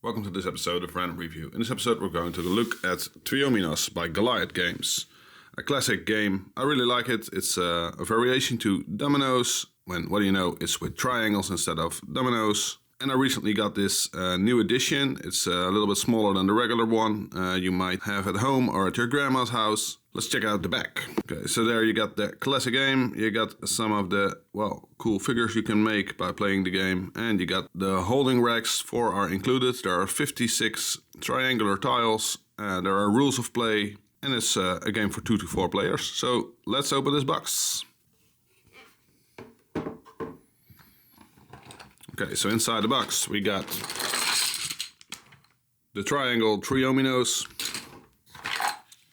Welcome to this episode of Random Review. In this episode we're going to look at Triominos by Goliath Games. A classic game. I really like it. It's a variation to Dominoes, when, what do you know, it's with triangles instead of dominoes. And I recently got this new edition. It's a little bit smaller than the regular one you might have at home or at your grandma's house. Let's check out the back. Okay, so there you got the classic game. You got some of the, well, cool figures you can make by playing the game. And you got the holding racks. 4 are included. There are 56 triangular tiles. There are rules of play. And it's a game for 2 to 4 players. So let's open this box. Okay, so inside the box we got the triangle Triominos.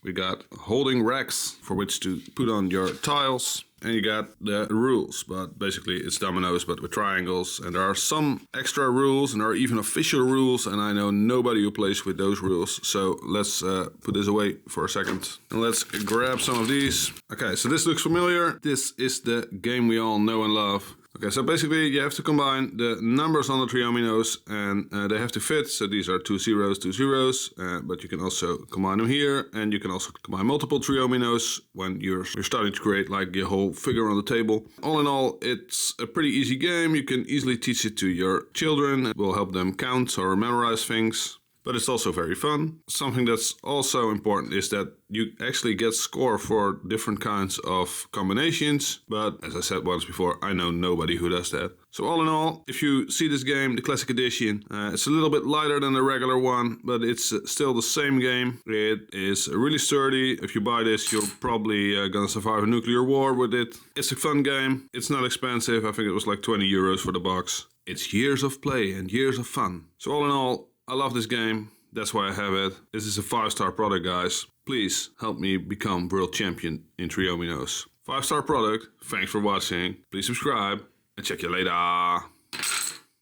We got holding racks for which to put on your tiles. And you got the rules, but basically it's dominoes but with triangles. And there are some extra rules and there are even official rules, and I know nobody who plays with those rules. So let's put this away for a second. And let's grab some of these. Okay, so this looks familiar. This is the game we all know and love. Okay, so basically you have to combine the numbers on the Triominos and they have to fit. So these are 2 zeros, 2 zeros, but you can also combine them here, and you can also combine multiple Triominos when you're starting to create like the whole figure on the table. All in all, it's a pretty easy game. You can easily teach it to your children. It will help them count or memorize things. But it's also very fun. Something that's also important is that you actually get score for different kinds of combinations. But as I said once before, I know nobody who does that. So all in all, if you see this game, the Classic Edition, it's a little bit lighter than the regular one, but it's still the same game. It is really sturdy. If you buy this, you're probably gonna survive a nuclear war with it. It's a fun game. It's not expensive. I think it was like 20 euros for the box. It's years of play and years of fun. So all in all, I love this game, that's why I have it. This is a 5-star product, guys. Please help me become world champion in Triominos. 5-star product, thanks for watching. Please subscribe and check you later.